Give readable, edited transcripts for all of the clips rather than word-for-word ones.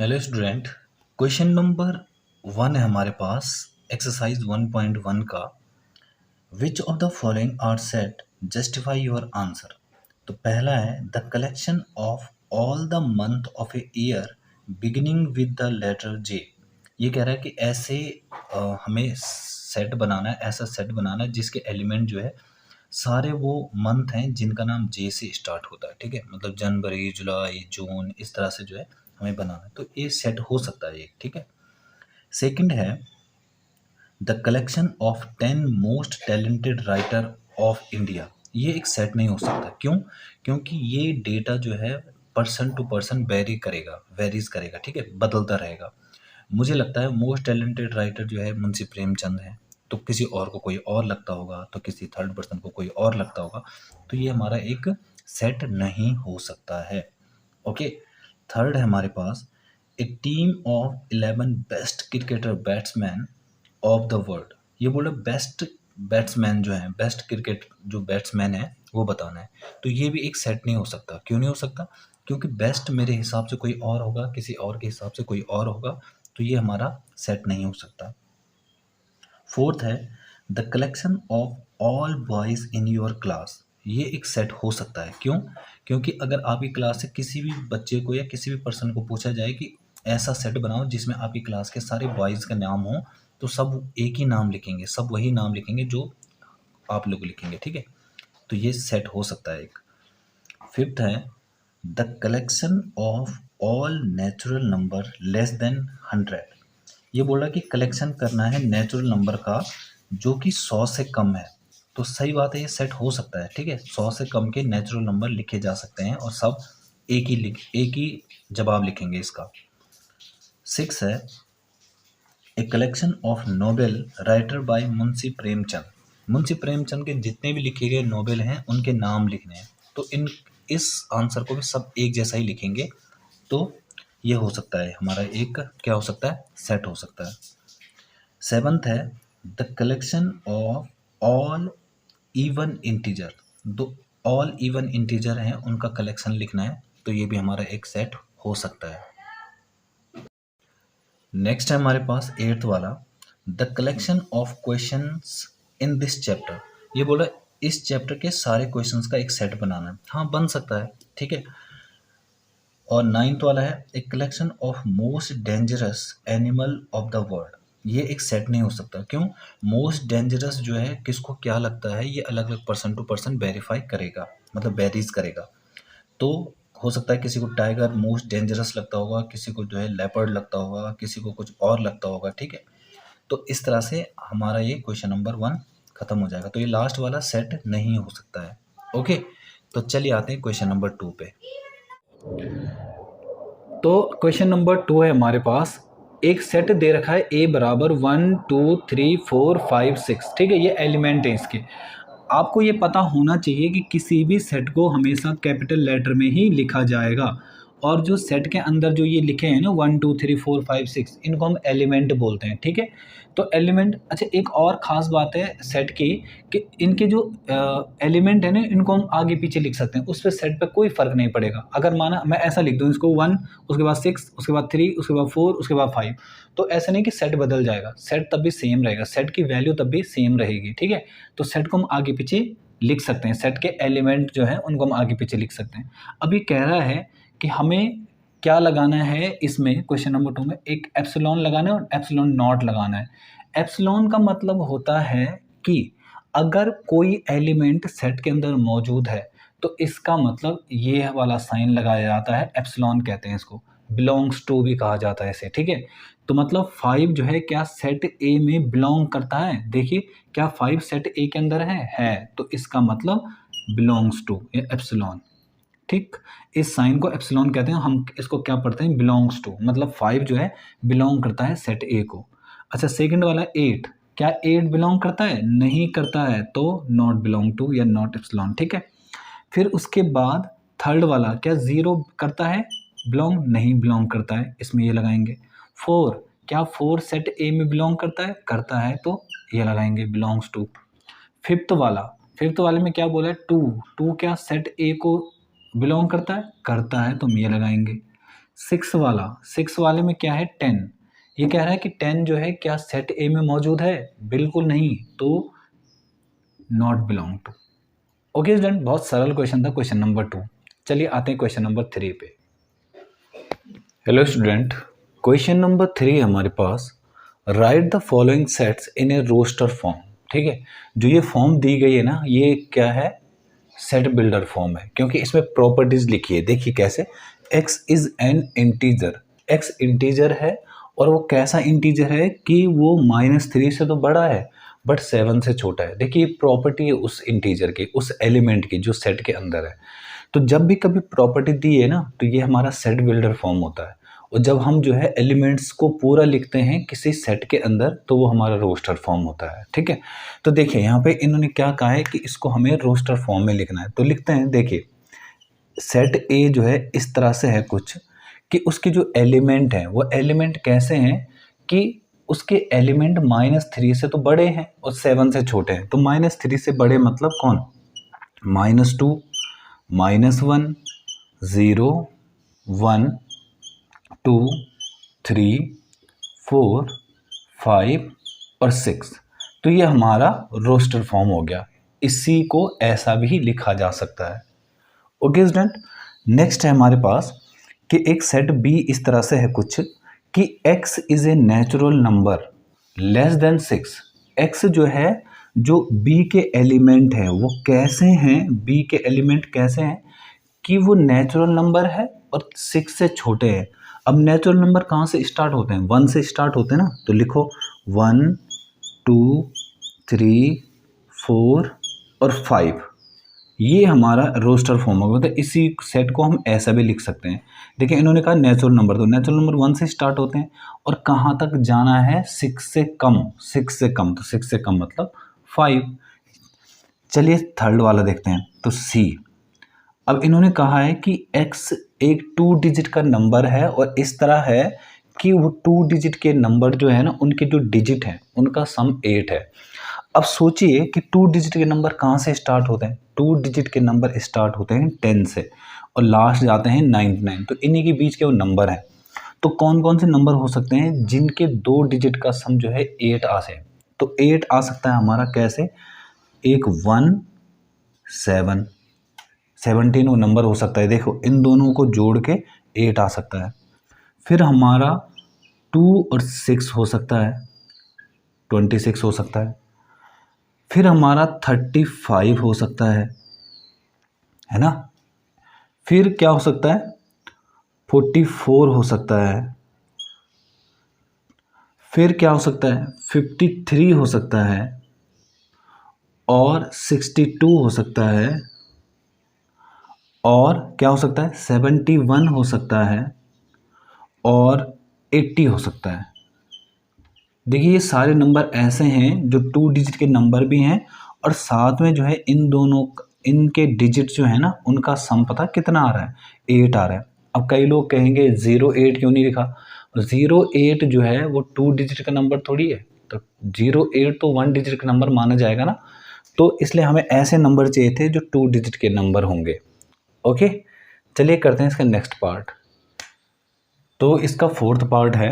Hello student. Question number 1 है हमारे पास exercise 1.1 का। Which of the following are set justify your answer. तो पहला है the collection of all the month of a year beginning with the letter J. ये कह रहा है कि ऐसे हमें सेट बनाना है, ऐसा सेट बनाना है जिसके एलिमेंट जो है सारे वो मंथ हैं जिनका नाम जे से स्टार्ट होता है। ठीक है, मतलब जनवरी, जुलाई, जून, इस तरह से जो है हमें बनाना है। तो ये सेट हो सकता है ये। ठीक है। सेकंड है the collection of 10 most talented writer of India. ये एक सेट नहीं हो सकता। क्यों? क्योंकि ये डेटा जो है पर्सन टू पर्सन वेरीज करेगा। ठीक है, बदलता रहेगा। मुझे लगता है मोस्ट टैलेंटेड राइटर जो है मुंशी प्रेमचंद है, तो किसी और को कोई और लगता होगा, तो किसी थर्ड पर्सन को कोई और लगता होगा। तो ये हमारा एक सेट नहीं हो सकता है। ओके। थर्ड है हमारे पास a team of 11 best cricketer batsman of the world. ये बोला बेस्ट बैट्समैन जो है, बेस्ट क्रिकेट जो बैट्समैन है वो बताना है। तो ये भी एक सेट नहीं हो सकता। क्यों नहीं हो सकता? क्योंकि बेस्ट मेरे हिसाब से कोई और होगा, किसी और के हिसाब से कोई और होगा। तो ये हमारा सेट नहीं हो सकता। फोर्थ है the collection of all boys in your class. ये एक सेट हो सकता है। क्यों? क्योंकि अगर आपकी क्लास से किसी भी बच्चे को या किसी भी पर्सन को पूछा जाए कि ऐसा सेट बनाओ जिसमें आपकी क्लास के सारे बॉयज़ का नाम हो, तो सब एक ही नाम लिखेंगे, सब वही नाम लिखेंगे जो आप लोग लिखेंगे। ठीक है, तो ये सेट हो सकता है एक। फिफ्थ है the collection of all natural number less than 100। ये बोल रहा है कि कलेक्शन करना है नेचुरल नंबर का जो कि 100 से कम है। तो सही बात है, ये सेट हो सकता है। ठीक है, 100 से कम के नेचुरल नंबर लिखे जा सकते हैं और सब एक ही जवाब लिखेंगे इसका। 6 है a collection of novel writer by Munshi Premchand. Munshi Premchand के जितने भी लिखे गए नोवेल हैं उनके नाम लिखने हैं। तो इस आंसर को भी सब एक जैसा ही लिखेंगे। तो ये हो सकता है हमारा एक, क्या हो सकता है, सेट हो सकता है। सेवंथ है the collection of all even integer. दो ऑल इवन इंटीजर हैं उनका कलेक्शन लिखना है। तो ये भी हमारा एक सेट हो सकता है। नेक्स्ट है हमारे पास एट्थ वाला the collection of questions in this chapter. ये बोला इस चैप्टर के सारे क्वेश्चंस का एक सेट बनाना है। हाँ, बन सकता है। ठीक है। और नाइन्थ वाला है a collection of most dangerous animal of the world. ये एक सेट नहीं हो सकता। क्यों? मोस्ट डेंजरस जो है किसको क्या लगता है ये अलग अलग पर्सन टू पर्सन वेरीफाई करेगा, मतलब वेरीज करेगा। तो हो सकता है किसी को टाइगर मोस्ट डेंजरस लगता होगा, किसी को जो है लेपर्ड लगता होगा, किसी को कुछ और लगता होगा। ठीक है, तो इस तरह से हमारा ये क्वेश्चन नंबर 1 खत्म हो जाएगा। तो ये लास्ट वाला सेट नहीं हो सकता है। ओके, तो चलिए आते हैं क्वेश्चन नंबर 2 पे। तो क्वेश्चन नंबर 2 है हमारे पास। एक सेट दे रखा है ए बराबर 1 2 3 4 5 6। ठीक है, ये एलिमेंट है इसके। आपको ये पता होना चाहिए कि किसी भी सेट को हमेशा कैपिटल लेटर में ही लिखा जाएगा। और जो सेट के अंदर जो ये लिखे हैं ना 1 2 3 4 5 6, इनको हम एलिमेंट बोलते हैं। ठीक है, तो एलिमेंट। अच्छा, एक और ख़ास बात है सेट की कि इनके जो एलिमेंट है ना इनको हम आगे पीछे लिख सकते हैं, उस पर सेट पे कोई फ़र्क नहीं पड़ेगा। अगर माना मैं ऐसा लिख दूँ इसको 1, उसके बाद 6, उसके बाद 3, उसके बाद 4, उसके बाद 5, तो ऐसा नहीं कि सेट बदल जाएगा, सेट तब भी सेम रहेगा, सेट की वैल्यू तब भी सेम रहेगी। ठीक है, तो सेट को हम आगे पीछे लिख सकते हैं, सेट के एलिमेंट जो हैं उनको हम आगे पीछे लिख सकते हैं। अभी कह रहा है कि हमें क्या लगाना है इसमें, क्वेश्चन नंबर 2 में एक एप्सिलॉन लगाना है और एप्सिलॉन नॉट लगाना है। एप्सिलॉन का मतलब होता है कि अगर कोई एलिमेंट सेट के अंदर मौजूद है तो इसका मतलब ये वाला साइन लगाया जाता है, एप्सिलॉन कहते हैं इसको, बिलोंग्स टू भी कहा जाता है इसे। ठीक है, तो मतलब 5 जो है क्या सेट ए में बिलोंग करता है। देखिए, क्या 5 सेट ए के अंदर है, तो इसका मतलब बिलोंग्स टू एप्सिलॉन। ठीक, इस साइन को एप्सिलॉन कहते हैं। हम इसको क्या पढ़ते हैं, बिलोंग्स टू, मतलब 5 जो है बिलोंग करता है सेट ए को। अच्छा, सेकंड वाला 8, क्या 8 बिलोंग करता है, नहीं करता है, तो नॉट बिलोंग टू या नॉट एप्सिलॉन। ठीक है, फिर उसके बाद थर्ड वाला क्या 0 करता है, बिलोंग, नहीं बिलोंग करता है, इसमें ये लगाएंगे। 4, क्या 4 सेट ए में बिलोंग करता है, तो ये लगाएंगे बिलोंग्स टू। फिफ्थ वाले में क्या बोला है, 2 क्या सेट ए को बिलोंग करता है, तो हम ये लगाएंगे। सिक्स वाले में क्या है 10। ये कह रहा है कि 10 जो है क्या सेट ए में मौजूद है, बिल्कुल नहीं, तो not belong to. Okay student, बहुत सरल क्वेश्चन था क्वेश्चन नंबर 2। चलिए आते हैं क्वेश्चन नंबर 3 पे। हेलो स्टूडेंट, क्वेश्चन नंबर 3 हमारे पास, write the following sets in a roster form. ठीक है, जो ये फॉर्म दी गई है ना, ये क्या है, सेट बिल्डर फॉर्म है, क्योंकि इसमें प्रॉपर्टीज लिखी है। देखिए कैसे, x is an integer, x integer है, और वो कैसा इंटीजर है कि वो -3 से तो बड़ा है बट 7 से छोटा है। देखिए प्रॉपर्टी है उस इंटीजर की, उस एलिमेंट की जो सेट के अंदर है। तो जब भी कभी प्रॉपर्टी दी है ना, तो ये हमारा सेट बिल्डर फॉर्म होता है। और जब हम जो है एलिमेंट्स को पूरा लिखते हैं किसी सेट के अंदर, तो वो हमारा रोस्टर फॉर्म होता है। ठीक है, तो देखिए यहाँ पे इन्होंने क्या कहा है कि इसको हमें रोस्टर फॉर्म में लिखना है, तो लिखते हैं। देखिए सेट ए जो है इस तरह से है कुछ, कि उसके जो एलिमेंट हैं वो एलिमेंट कैसे हैं कि उसके एलिमेंट -3 से तो बड़े हैं और 7 से छोटे हैं। तो -3 से बड़े मतलब कौन, -2, -1, 0, 1, 2, 3, 4, 5 और 6। तो ये हमारा रोस्टर फॉर्म हो गया। इसी को ऐसा भी लिखा जा सकता है। ओके स्टूडेंट, नेक्स्ट है हमारे पास कि एक सेट बी इस तरह से है कुछ, कि x is a natural number less than 6। x जो है, जो b के एलिमेंट है वो कैसे हैं, b के एलिमेंट कैसे हैं कि वो नेचुरल नंबर है और 6 से छोटे हैं। अब नेचुरल नंबर कहाँ से स्टार्ट होते हैं, 1 से स्टार्ट होते हैं ना, तो लिखो 1, 2, 3, 4 और 5। ये हमारा रोस्टर फॉर्म होगा। तो इसी सेट को हम ऐसा भी लिख सकते हैं। देखिए इन्होंने कहा नेचुरल नंबर, तो नेचुरल नंबर 1 से स्टार्ट होते हैं और कहाँ तक जाना है, 6 से कम, 6 से कम, तो 6 से कम मतलब 5। चलिए थर्ड वाला देखते हैं, तो सी। अब इन्होंने कहा है कि x एक 2 डिजिट का नंबर है और इस तरह है कि वो 2 डिजिट के नंबर जो है ना, उनके जो डिजिट हैं उनका सम 8 है। अब सोचिए कि 2 डिजिट के नंबर कहाँ से स्टार्ट होते हैं, 2 डिजिट के नंबर स्टार्ट होते हैं 10 से और लास्ट जाते हैं 99। तो इन्हीं के बीच के वो नंबर हैं। तो कौन कौन से नंबर हो सकते हैं जिनके 2 डिजिट का सम जो है 8 आ से, तो 8 आ सकता है हमारा कैसे, एक 1, 7, 17 वो नंबर हो सकता है। देखो इन दोनों को जोड़ के 8 आ सकता है। फिर हमारा 2 और 6 हो सकता है, 26 हो सकता है। फिर हमारा 35 हो सकता है ना। फिर क्या हो सकता है, 44 हो सकता है। फिर क्या हो सकता है, 53 हो सकता है और 62 हो सकता है और क्या हो सकता है, 71 हो सकता है और 80 हो सकता है। देखिए ये सारे नंबर ऐसे हैं जो 2 डिजिट के नंबर भी हैं और साथ में जो है इन दोनों, इनके डिजिट जो है ना उनका सम पता कितना आ रहा है, 8 आ रहा है। अब कई लोग कहेंगे 08 क्यों नहीं लिखा, 08 जो है वो 2 डिजिट का नंबर थोड़ी है, तो 08 तो 1 डिजिट का नंबर माना जाएगा ना। तो इसलिए हमें ऐसे नंबर चाहिए थे जो 2 डिजिट के नंबर होंगे। ओके, चलिए करते हैं इसका नेक्स्ट पार्ट। तो इसका फोर्थ पार्ट है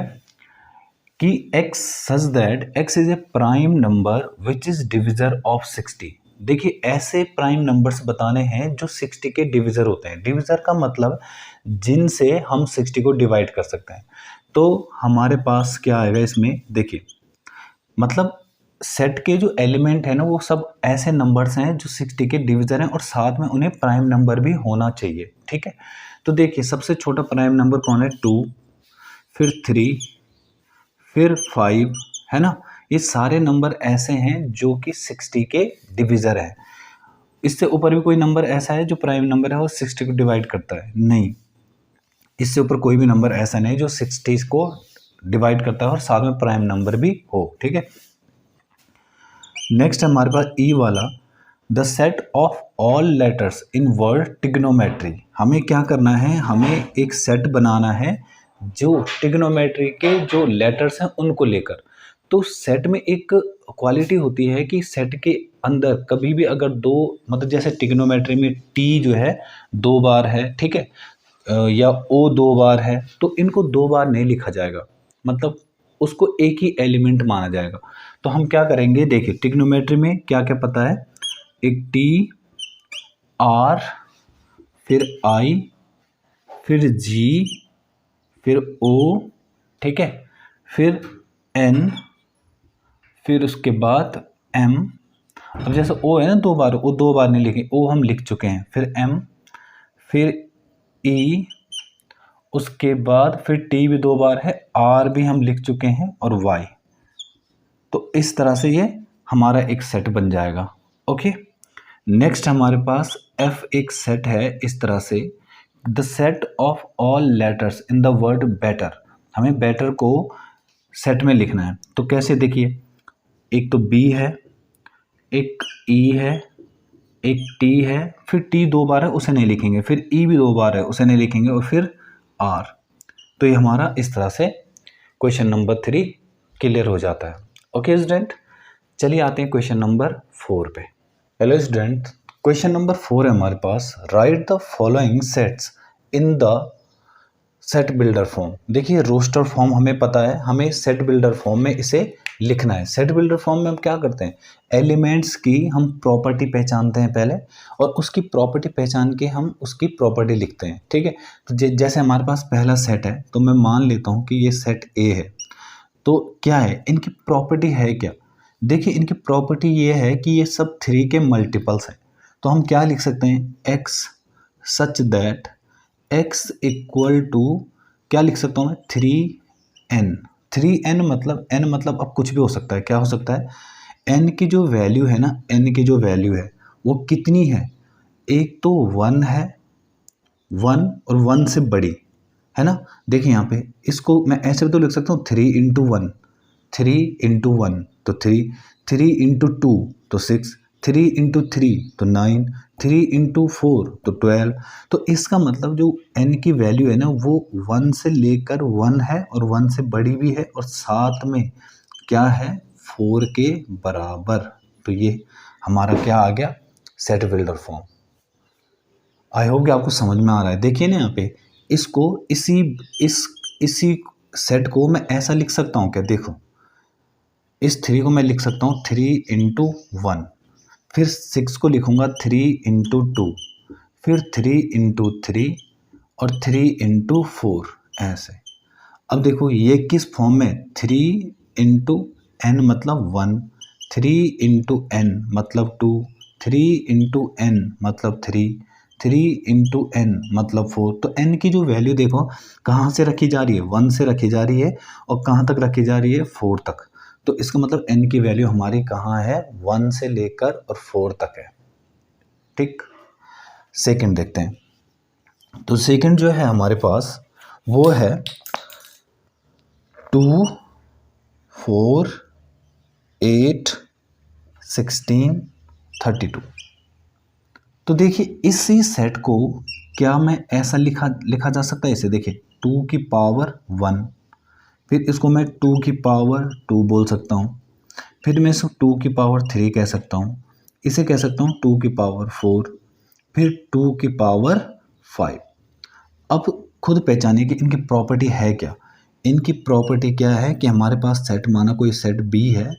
कि x such that x is a prime number which is divisor of 60। देखिए ऐसे प्राइम नंबर्स बताने हैं जो 60 के डिविजर होते हैं। डिविजर का मतलब जिनसे हम 60 को डिवाइड कर सकते हैं। तो हमारे पास क्या आएगा इसमें, देखिए मतलब सेट के जो एलिमेंट है ना वो सब ऐसे नंबर्स हैं जो 60 के डिविजर हैं और साथ में उन्हें प्राइम नंबर भी होना चाहिए। ठीक है, तो देखिए सबसे छोटा प्राइम नंबर कौन है, 2, फिर 3, फिर 5, है ना। ये सारे नंबर ऐसे हैं जो कि 60 के डिविज़र हैं। इससे ऊपर भी कोई नंबर ऐसा है जो प्राइम नंबर है और 60 को डिवाइड करता है, नहीं। इससे ऊपर कोई भी नंबर ऐसा नहीं जो 60 को डिवाइड करता है और साथ में प्राइम नंबर भी हो। ठीक है, नेक्स्ट हमारे पास ई वाला, the set of all letters in word trigonometry. हमें क्या करना है, हमें एक सेट बनाना है जो ट्रिग्नोमेट्री के जो लेटर्स हैं उनको लेकर। तो सेट में एक क्वालिटी होती है कि सेट के अंदर कभी भी अगर दो, मतलब जैसे ट्रिग्नोमेट्री में टी जो है 2 बार है, ठीक है, या ओ 2 बार है, तो इनको 2 बार नहीं लिखा जाएगा, मतलब उसको एक ही एलिमेंट माना जाएगा। तो हम क्या करेंगे, देखिए ट्रिग्नोमेट्री में क्या क्या पता है, एक टी, आर, फिर आई, फिर जी, फिर ओ, ठीक है, फिर एन, फिर उसके बाद एम। अब जैसे ओ है ना 2 बार, ओ 2 बार नहीं लिखे, ओ हम लिख चुके हैं, फिर एम, फिर ई, उसके बाद फिर टी भी 2 बार है, आर भी हम लिख चुके हैं, और वाई। तो इस तरह से ये हमारा एक सेट बन जाएगा। ओके, नेक्स्ट हमारे पास एफ एक सेट है इस तरह से, the set of all letters in the word better. हमें बेटर को सेट में लिखना है, तो कैसे, देखिए एक तो बी है, एक ई है, एक टी है, फिर टी 2 बार है उसे नहीं लिखेंगे, फिर ई भी 2 बार है उसे नहीं लिखेंगे, और फिर आर। तो ये हमारा इस तरह से क्वेश्चन नंबर 3 क्लियर हो जाता है। ओके स्टूडेंट, चलिए आते हैं क्वेश्चन नंबर 4 पे। हेलो स्टूडेंट, क्वेश्चन नंबर 4 है हमारे पास, write the following sets in the set builder form. देखिए रोस्टर फॉर्म हमें पता है, हमें सेट बिल्डर फॉर्म में इसे लिखना है। सेट बिल्डर फॉर्म में हम क्या करते हैं, एलिमेंट्स की हम प्रॉपर्टी पहचानते हैं पहले, और उसकी प्रॉपर्टी पहचान के हम उसकी प्रॉपर्टी लिखते हैं, ठीक है। तो जैसे हमारे पास पहला सेट है, तो मैं मान लेता हूँ कि ये सेट ए है, तो क्या है इनकी प्रॉपर्टी है क्या, देखिए इनकी प्रॉपर्टी ये है कि ये सब 3 के मल्टीपल्स हैं। तो हम क्या लिख सकते हैं, x such that x equal to, क्या लिख सकता हूँ मैं, 3n। 3n मतलब n मतलब अब कुछ भी हो सकता है, क्या हो सकता है, n की जो वैल्यू है ना, n की जो वैल्यू है वो कितनी है, एक तो 1 है, 1 और 1 से बड़ी है ना। देखिए यहाँ पे इसको मैं ऐसे भी तो लिख सकता हूँ 3 इंटू 1, 3 इंटू 1 तो 3, 3 इंटू 2 तो 6, 3 इंटू 3 तो 9, 3 इंटू 4 तो 12। तो इसका मतलब जो n की वैल्यू है ना वो 1 से लेकर 1 है, और 1 से बड़ी भी है, और साथ में क्या है, 4 के बराबर। तो ये हमारा क्या आ गया, set builder form. I hope कि आपको समझ में आ रहा है। देखिए ना यहाँ पे इसको इसी सेट को मैं ऐसा लिख सकता हूँ क्या, देखो इस 3 को मैं लिख सकता हूँ 3 इंटू 1, फिर 6 को लिखूँगा 3 इंटू 2, फिर 3 इंटू 3, और 3 इंटू 4, ऐसे। अब देखो ये किस फॉर्म में, 3 इंटू एन मतलब 1, 3 इंटू एन मतलब 2, 3 इंटू एन मतलब 3, 3 इंटू एन मतलब 4। तो एन की जो वैल्यू देखो कहाँ से रखी जा रही है, 1 से रखी जा रही है, और कहाँ तक रखी जा रही है, 4 तक। तो इसका मतलब n की वैल्यू हमारी कहाँ है, 1 से लेकर और 4 तक है, ठीक। सेकंड देखते हैं, तो सेकंड जो है हमारे पास वो है 2, 4, 8, 16, 32। तो देखिए इसी सेट को क्या मैं ऐसा लिखा जा सकता है, इसे देखिए 2 की पावर 1, फिर इसको मैं 2 की पावर 2 बोल सकता हूँ, फिर मैं इसको 2 की पावर 3 कह सकता हूँ, इसे कह सकता हूँ 2 की पावर 4, फिर 2 की पावर 5। अब खुद पहचानिए कि इनकी प्रॉपर्टी है क्या। इनकी प्रॉपर्टी क्या है कि हमारे पास सेट, माना कोई सेट बी है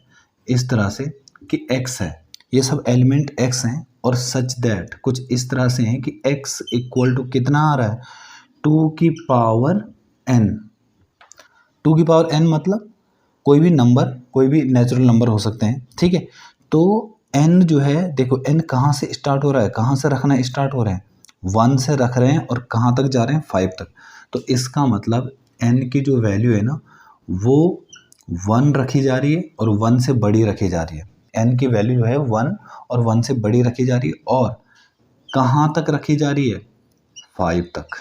इस तरह से कि x है, ये सब एलिमेंट x हैं, और सच दैट कुछ इस तरह से हैं कि x इक्वल टू कितना आ रहा है, 2 की पावर n। 2 की पावर n मतलब कोई भी नंबर, कोई भी नेचुरल नंबर हो सकते हैं, ठीक है। तो n जो है, देखो n कहाँ से स्टार्ट हो रहा है, कहाँ से रखना स्टार्ट हो रहे हैं, 1 से रख रहे हैं, और कहाँ तक जा रहे हैं, 5 तक। तो इसका मतलब n की जो वैल्यू है ना वो 1 रखी जा रही है, और 1 से बड़ी रखी जा रही है। n की वैल्यू जो है 1 और 1 से बड़ी रखी जा रही है, और कहाँ तक रखी जा रही है, 5 तक।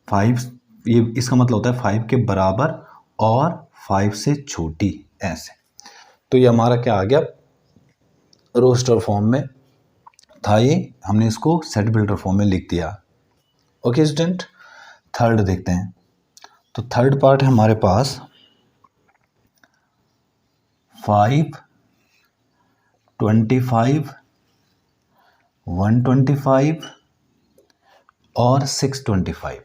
5, ये इसका मतलब होता है 5 के बराबर और 5 से छोटी, ऐसे। तो ये हमारा क्या आ गया, रोस्टर फॉर्म में था ये, हमने इसको सेट बिल्डर फॉर्म में लिख दिया। ओके स्टूडेंट, थर्ड देखते हैं। तो थर्ड पार्ट है हमारे पास 5, 25, 125, और 625।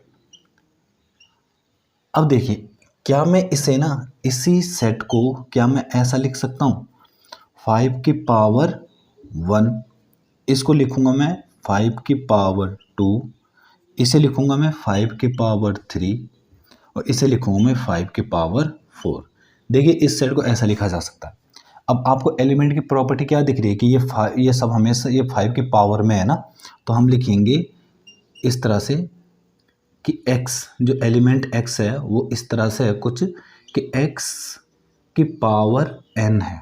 अब देखिए, क्या मैं इसे ना, इसी सेट को क्या मैं ऐसा लिख सकता हूँ, 5 की पावर 1, इसको लिखूंगा मैं 5 की पावर 2, इसे लिखूंगा मैं 5 की पावर 3 और इसे लिखूंगा मैं 5 की पावर 4। देखिए इस सेट को ऐसा लिखा जा सकता है। अब आपको एलिमेंट की प्रॉपर्टी क्या दिख रही है कि ये सब हमेशा ये 5 की पावर में है ना, तो हम लिखेंगे इस तरह से कि x जो एलिमेंट x है वो इस तरह से है कुछ कि x की पावर n है,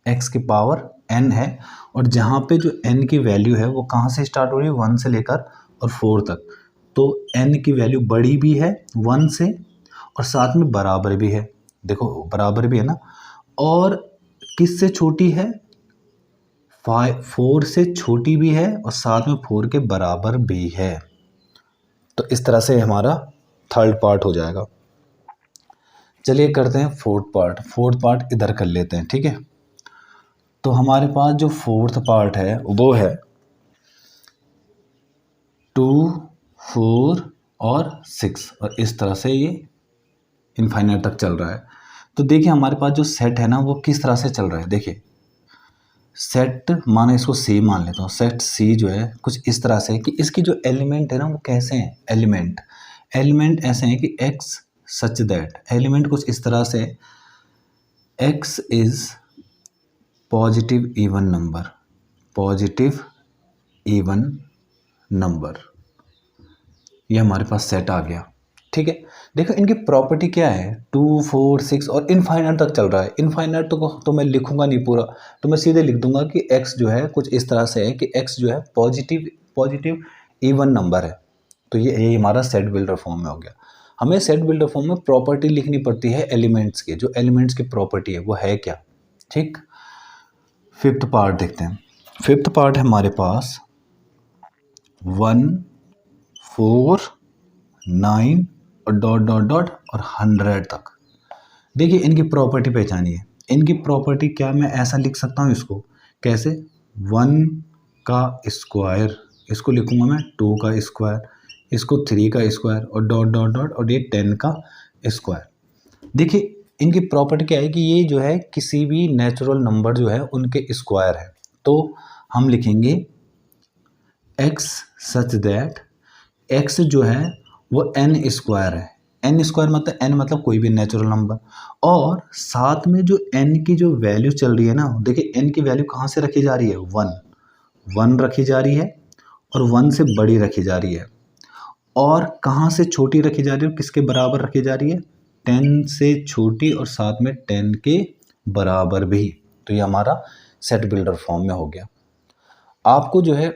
x की पावर n है, और जहाँ पे जो n की वैल्यू है वो कहाँ से स्टार्ट हो रही है, 1 से लेकर और 4 तक। तो n की वैल्यू बड़ी भी है 1 से और साथ में बराबर भी है, देखो बराबर भी है ना, और किससे छोटी है, 4 से छोटी भी है और साथ में 4 के बराबर भी है। तो इस तरह से हमारा थर्ड पार्ट हो जाएगा। चलिए करते हैं फोर्थ पार्ट इधर कर लेते हैं, ठीक है। तो हमारे पास जो फोर्थ पार्ट है वो है 2, 4 और 6, और इस तरह से ये इनफाइनाइट तक चल रहा है। तो देखिए हमारे पास जो सेट है ना वो किस तरह से चल रहा है। देखिए सेट माना, इसको सी मान लेता हूँ, सेट सी जो है कुछ इस तरह से कि इसकी जो एलिमेंट है ना वो कैसे हैं, एलिमेंट ऐसे हैं कि x सच दैट, एलिमेंट कुछ इस तरह से, x is positive even number, ये हमारे पास सेट आ गया, ठीक है। देखो इनकी प्रॉपर्टी क्या है, 2, 4, 6 और इनफाइनाइट तक चल रहा है। इनफाइनाइट तो मैं लिखूंगा नहीं पूरा, तो मैं सीधे लिख दूंगा कि x जो है कुछ इस तरह से है कि x जो है पॉजिटिव इवन नंबर है। तो ये हमारा सेट बिल्डर फॉर्म में हो गया। हमें सेट बिल्डर फॉर्म में प्रॉपर्टी लिखनी पड़ती है एलिमेंट्स की, जो एलिमेंट्स की प्रॉपर्टी है वो है क्या, ठीक। फिफ्थ पार्ट देखते हैं। फिफ्थ पार्ट है हमारे पास 1, 4, 9 और डॉट और 100 तक। देखिए इनकी प्रॉपर्टी पहचानिए। इनकी प्रॉपर्टी क्या मैं ऐसा लिख सकता हूँ इसको, कैसे, 1 का स्क्वायर, इसको लिखूंगा मैं 2 का स्क्वायर, इसको 3 का स्क्वायर और डॉट और ये 10 का स्क्वायर। देखिए इनकी प्रॉपर्टी क्या है कि ये जो है किसी भी नेचुरल नंबर जो है उनके स्क्वायर है। तो हम लिखेंगे x सच दैट x जो है वो n स्क्वायर है, n स्क्वायर मतलब n मतलब कोई भी नेचुरल नंबर, और साथ में जो n की जो वैल्यू चल रही है ना, देखिए n की वैल्यू कहाँ से रखी जा रही है, 1 रखी जा रही है और 1 से बड़ी रखी जा रही है, और कहाँ से छोटी रखी जा रही है, किसके बराबर रखी जा रही है, 10 से छोटी और साथ में 10 के बराबर भी। तो ये हमारा सेट बिल्डर फॉर्म में हो गया। आपको जो है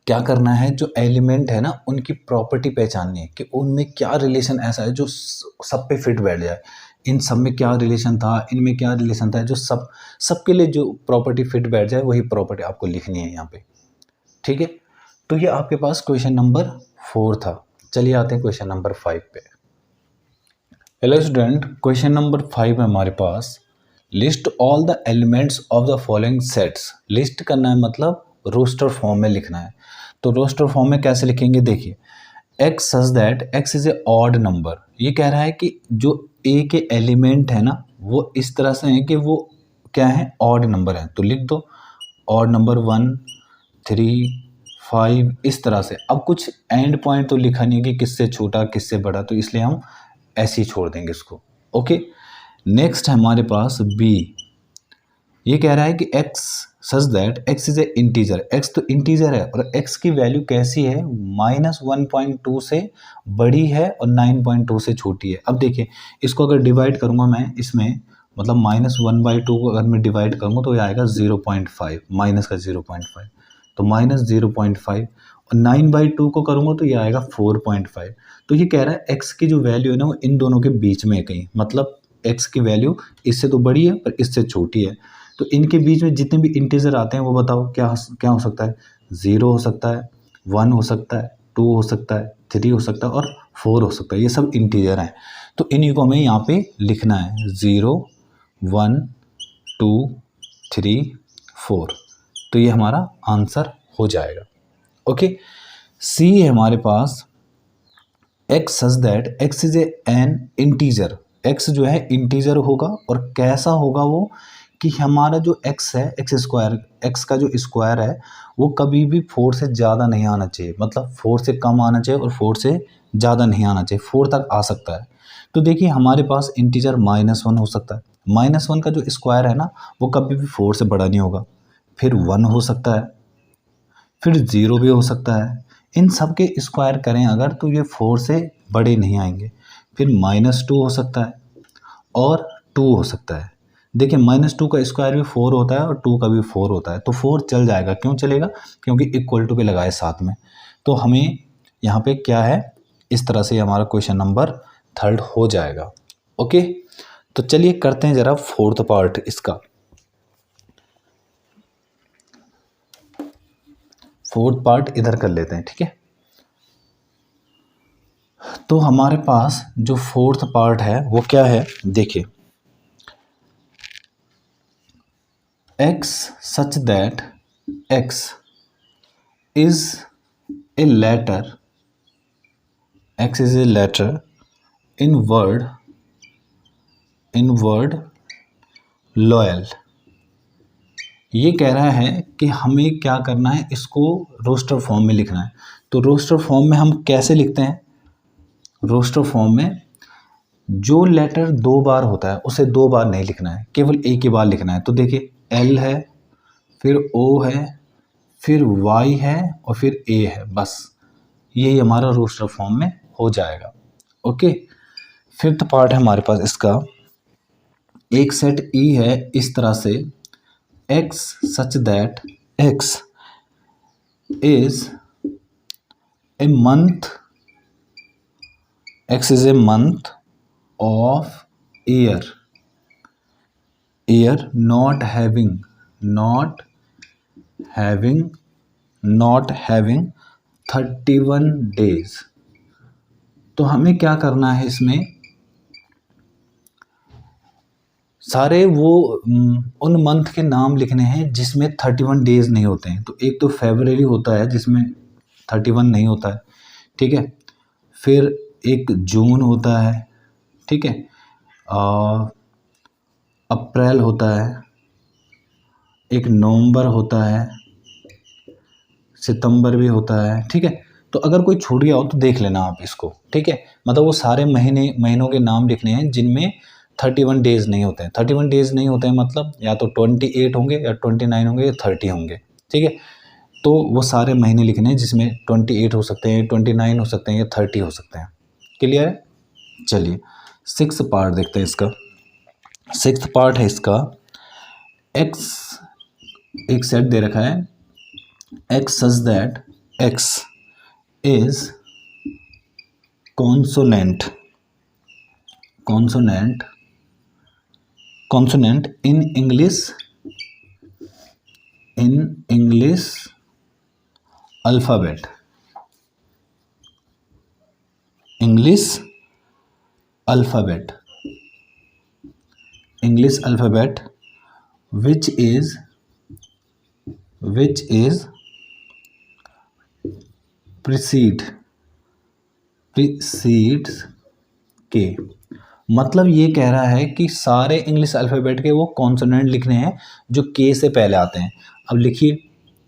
क्या करना है, जो एलिमेंट है ना उनकी प्रॉपर्टी पहचाननी है कि उनमें क्या रिलेशन ऐसा है जो सब पे फिट बैठ जाए। इन सब में क्या रिलेशन था, इनमें क्या रिलेशन था, जो सबके लिए जो प्रॉपर्टी फिट बैठ जाए वही प्रॉपर्टी आपको लिखनी है यहाँ पे, ठीक है। तो ये आपके पास क्वेश्चन नंबर 4 था। चलिए आते हैं क्वेश्चन नंबर 5 पे। हेलो स्टूडेंट, क्वेश्चन नंबर 5 है हमारे पास, list all the elements of the following sets. List करना है मतलब रोस्टर फॉर्म में लिखना है। तो रोस्टर फॉर्म में कैसे लिखेंगे, देखिए x such that x is a odd number. ये कह रहा है कि जो a के एलिमेंट है ना वो इस तरह से हैं कि वो क्या है, ऑड नंबर है। तो लिख दो ऑड नंबर 1, 3, 5 इस तरह से। अब कुछ एंड पॉइंट तो लिखा नहीं कि किससे छोटा किससे बड़ा, तो इसलिए हम ऐसे ही छोड़ देंगे इसको, ओके। नेक्स्ट है हमारे पास b। ये कह रहा है कि x such that x is a integer, x तो इंटीजर है और x की वैल्यू कैसी है, -1.2 से बड़ी है और 9.2 से छोटी है। अब देखिए इसको अगर डिवाइड करूंगा मैं इसमें, मतलब -1/2 को अगर मैं डिवाइड करूंगा तो ये आएगा 0.5, माइनस का 0.5, तो -0.5 और 9/2 को करूंगा तो ये आएगा 4.5। तो ये कह रहा है x की जो वैल्यू है ना वो इन दोनों के बीच में है कहीं, मतलब x की वैल्यू इससे तो बड़ी है पर इससे छोटी है। तो इनके बीच में जितने भी इंटीजर आते हैं वो बताओ क्या हो सकता है, 0 हो सकता है, 1 हो सकता है, 2 हो सकता है, 3 हो सकता है और 4 हो सकता है। ये सब इंटीजर हैं, तो इन्हीं को हमें यहाँ पे लिखना है, 0, 1, 2, 3, 4। तो ये हमारा आंसर हो जाएगा, ओके। सी है हमारे पास x such that x is an integer, x जो है इंटीजर होगा और कैसा होगा वो कि हमारा जो एक्स है एक्स स्क्वायर, एक्स का जो स्क्वायर है वो कभी भी 4 से ज़्यादा नहीं आना चाहिए, मतलब 4 से कम आना चाहिए और 4 से ज़्यादा नहीं आना चाहिए, 4 तक आ सकता है। तो देखिए हमारे पास इंटीजर -1 हो सकता है, -1 का जो स्क्वायर है ना वो कभी भी 4 से बड़ा नहीं होगा, फिर 1 हो सकता है, फिर 0 भी हो सकता है। इन सब के स्क्वायर करें अगर तो ये 4 से बड़े नहीं आएंगे। फिर -2 हो सकता है और 2 हो सकता है। देखिए -2 का स्क्वायर भी 4 होता है और 2 का भी 4 होता है, तो 4 चल जाएगा। क्यों चलेगा? क्योंकि इक्वल टू के लगाए साथ में। तो हमें यहाँ पे क्या है, इस तरह से हमारा क्वेश्चन नंबर 3 हो जाएगा। ओके, तो चलिए करते हैं ज़रा 4th पार्ट इसका। 4th पार्ट इधर कर लेते हैं, ठीक है। तो हमारे पास जो 4th पार्ट है वो क्या है, देखिए x such that x is a letter, x is a letter in word loyal। ये कह रहा है कि हमें क्या करना है, इसको रोस्टर फॉर्म में लिखना है। तो रोस्टर फॉर्म में हम कैसे लिखते हैं? रोस्टर फॉर्म में जो लेटर 2 बार होता है उसे 2 बार नहीं लिखना है, केवल एक ही बार लिखना है। तो देखिए L है, फिर O है, फिर Y है और फिर A है, बस यही हमारा रोस्टर फॉर्म में हो जाएगा। ओके, 5th पार्ट है हमारे पास इसका। एक सेट E है इस तरह से, x such that x is a month, x is a month of year not having 31 days। तो हमें क्या करना है, इसमें सारे वो उन मंथ के नाम लिखने हैं जिसमें 31 डेज नहीं होते हैं। तो एक तो फरवरी होता है जिसमें 31 नहीं होता है, ठीक है। फिर एक जून होता है, ठीक है। अप्रैल होता है, एक नवंबर होता है, सितंबर भी होता है, ठीक है। तो अगर कोई छूट गया हो तो देख लेना आप इसको, ठीक है। मतलब वो सारे महीनों के नाम लिखने हैं जिनमें 31 डेज नहीं होते हैं। 31 डेज नहीं होते हैं मतलब या तो 28 होंगे या 29 होंगे या 30 होंगे, ठीक है। तो वो सारे महीने लिखने हैं जिसमें 28 हो सकते हैं, 29 हो सकते हैं या 30 हो सकते हैं। क्लियर है? चलिए 6th पार्ट देखते हैं इसका। 6th पार्ट है इसका, एक्स एक सेट दे रखा है, x such that x is consonant in English alphabet, which is precedes के। मतलब ये कह रहा है कि सारे इंग्लिश अल्फ़ाबेट के वो कॉन्सोनेंट लिखने हैं जो के से पहले आते हैं। अब लिखिए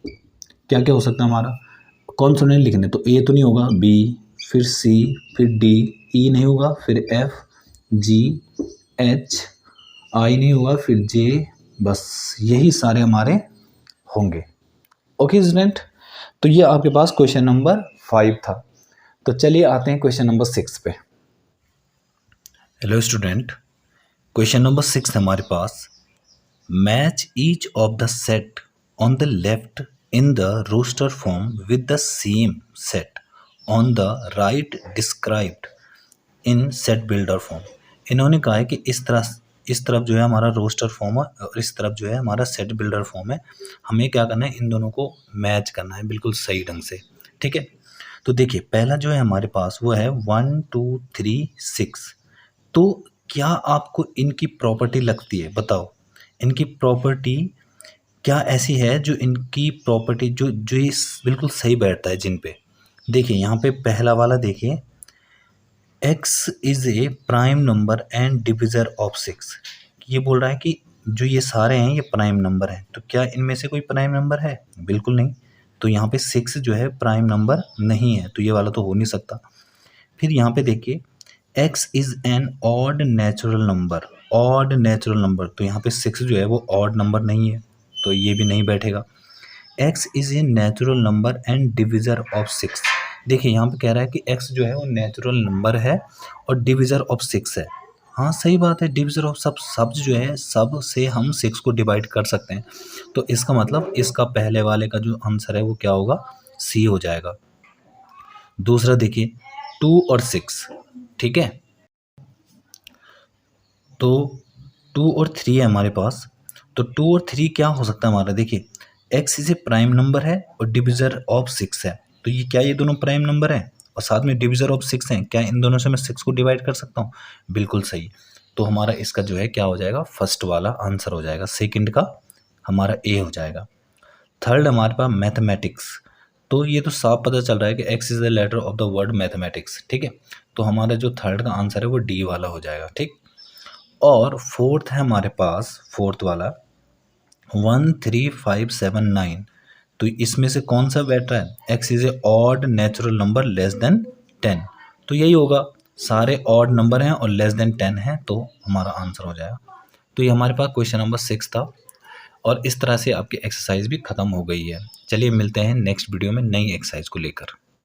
क्या क्या हो सकता है हमारा कॉन्सोनेंट लिखने, तो ए तो नहीं होगा, बी, फिर सी, फिर डी, ई नहीं होगा, फिर एफ, जी, एच, आई नहीं होगा, फिर जे, बस यही सारे हमारे होंगे। ओके स्टूडेंट, तो ये आपके पास क्वेश्चन नंबर 5 था। तो चलिए आते हैं क्वेश्चन नंबर 6 पे। हेलो स्टूडेंट, क्वेश्चन नंबर 6 हमारे पास, match each of the set on the left in the roster form with the same set on the right described in set builder form. इन्होंने कहा है कि इस तरफ जो है हमारा रोस्टर फॉर्म है और इस तरफ जो है हमारा सेट बिल्डर फॉर्म है। हमें क्या करना है, इन दोनों को मैच करना है बिल्कुल सही ढंग से, ठीक है। तो देखिए पहला जो है हमारे पास वो है 1 2 3 6। तो क्या आपको इनकी प्रॉपर्टी लगती है, बताओ इनकी प्रॉपर्टी क्या ऐसी है जो इनकी प्रॉपर्टी जो ये बिल्कुल सही बैठता है जिन पे। देखिए यहाँ पे पहला वाला देखिए, x is a prime number and divisor of 6। ये बोल रहा है कि जो ये सारे हैं ये प्राइम नंबर हैं, तो क्या इनमें से कोई प्राइम नंबर है? बिल्कुल नहीं। तो यहाँ पे 6 जो है प्राइम नंबर नहीं है, तो ये वाला तो हो नहीं सकता। फिर यहाँ पे देखिए, x is an odd natural number, odd natural number, तो यहाँ पे 6 जो है वो ऑड नंबर नहीं है, तो ये भी नहीं बैठेगा। X is a natural number and divisor of 6। देखिए यहाँ पे कह रहा है कि एक्स जो है वो नेचुरल नंबर है और डिविज़र ऑफ 6 है। हाँ सही बात है, डिविज़र ऑफ सब सब जो है सब से हम 6 को डिवाइड कर सकते हैं, तो इसका मतलब इसका पहले वाले का जो आंसर है वो क्या होगा? सी हो जाएगा। दूसरा देखिए, 2 और 6, ठीक है, तो 2 और 3 है हमारे पास, तो 2 और 3 क्या हो सकता है हमारा? देखिए, x is a prime number है और डिविज़र ऑफ 6 है, तो ये क्या ये दोनों प्राइम नंबर हैं और साथ में डिविज़र ऑफ 6 हैं, क्या इन दोनों से मैं 6 को डिवाइड कर सकता हूँ? बिल्कुल सही। तो हमारा इसका जो है क्या हो जाएगा? फर्स्ट वाला आंसर हो जाएगा, सेकंड का हमारा ए हो जाएगा। थर्ड हमारे पास मैथमेटिक्स, तो ये तो साफ पता चल रहा है कि x is the letter of the word mathematics, ठीक है, तो हमारा जो थर्ड का आंसर है वो डी वाला हो जाएगा, ठीक। और फोर्थ है हमारे पास, फोर्थ वाला 13579, तो इसमें से कौन सा बैठ रहा है? X is a odd natural number less than 10, तो यही होगा, सारे ऑड नंबर हैं और लेस देन 10 है, तो हमारा आंसर हो जाएगा। तो ये हमारे पास क्वेश्चन नंबर 6 था और इस तरह से आपकी एक्सरसाइज भी ख़त्म हो गई है। चलिए मिलते हैं नेक्स्ट वीडियो में नई एक्सरसाइज को लेकर।